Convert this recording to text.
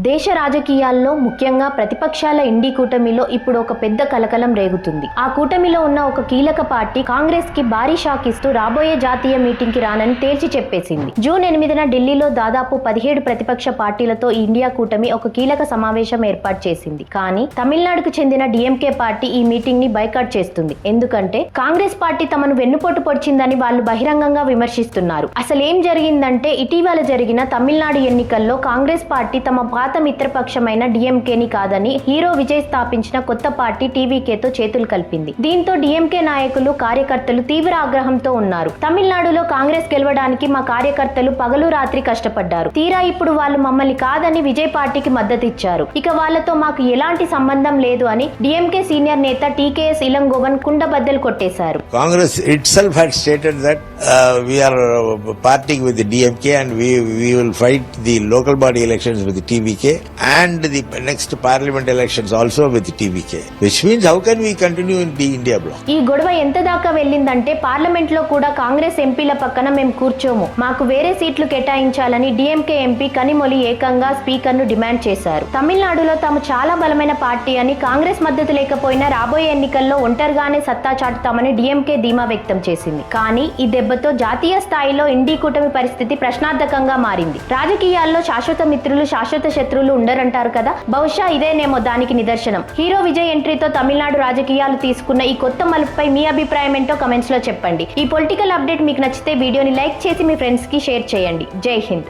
దేశ రాజకీయాల్లో ముఖ్యంగా ప్రతిపక్షాల ఇండి కూటమిలో ఇప్పుడు ఒక పెద్ద కలకలం రేగుతుంది. ఆ కూటమిలో ఉన్న ఒక కీలక పార్టీ కాంగ్రెస్ కి భారీ షాక్ ఇస్తూ రాబోయే జాతీయ మీటింగ్ కి రానని తేల్చి చెప్పేసింది. జూన్ 8న ఢిల్లీలో దాదాపు 17 ప్రతిపక్ష పార్టీలతో ఈ ఇండియా కూటమి ఒక కీలక సమావేశం ఏర్పాటు చేసింది. కానీ తమిళనాడుకు చెందిన డిఎంకే పార్టీ ఈ మీటింగ్ ని బైకాట్ చేస్తుంది. ఎందుకంటే కాంగ్రెస్ పార్టీ తమను వెన్నుపోటు పొడిచిందని వాళ్ళు బహిరంగంగా విమర్శిస్తున్నారు. అసలేం జరిగిందంటే ఇటీవల జరిగిన తమిళనాడు ఎన్నికల్లో కాంగ్రెస్ పార్టీ తమ పాత మిత్రపక్షమైన డిఎంకేని కాదని హీరో విజయ్ స్థాపించిన కొత్త పార్టీ టీవీకేతో చేతులు కలిపింది. దీంతో డిఎంకే నాయకులు కార్యకర్తలు తీవ్ర ఆగ్రహంతో ఉన్నారు. తమిళనాడులో కాంగ్రెస్ గెలవడానికి మా కార్యకర్తలు పగలు రాత్రి కష్టపడ్డారు. తీరా ఇప్పుడు వాళ్ళు మమ్మల్ని కాదని విజయ్ పార్టీకి మద్దతిచ్చారు. ఇక వాళ్ళతో మాకు ఎలాంటి సంబంధం లేదు అని డిఎంకే సీనియర్ నేత టీకేఎస్ ఇలంగోవన్ కుండబద్దలు కొట్టేశారు. Congress itself had stated that we are partying with the DMK and we will fight the local body elections with the TVK and the next parliament elections also with the TVK, which means how can we continue in the India bloc? ఈ గొడవ ఎంత దాకా వెళ్ళిందంటే parliament లో కూడా కాంగ్రెస్ ఎంపీల పక్కన మేము కూర్చోము, మాకు వేరే సీట్లు కేటాయించాలని డిఎంకే ఎంపీ కనిమొళి ఏకంగా స్పీకర్ ను డిమాండ్ చేశారు. తమిళనాడులో తాము చాలా బలమైన పార్టీ అని, కాంగ్రెస్ మద్దతు లేకపోయినా రాబోయే ఎన్నికల్లో ఒంటరిగానే సత్తా చాటుతామని డిఎంకే ధీమా వ్యక్తం చేసింది. కానీ ఈ దెబ్బతో జాతీయ స్థాయిలో ఇండి కూటమి పరిస్థితి ప్రశ్నార్థకంగా మారింది. రాజకీయాల్లో శాశ్వత మిత్రులు శాశ్వత శత్రువులు ఉండరంటారు కదా, బహుశా ఇదేనేమో దానికి నిదర్శనం. హీరో విజయ్ ఎంట్రీతో తమిళనాడు రాజకీయాలు తీసుకున్న ఈ కొత్త మలుపుపై మీ అభిప్రాయం ఏంటో కమెంట్స్ లో చెప్పండి. ఈ పొలిటికల్ అప్డేట్ మీకు నచ్చితే వీడియోని లైక్ చేసి మీ ఫ్రెండ్స్ కి షేర్ చేయండి. జై హింద్.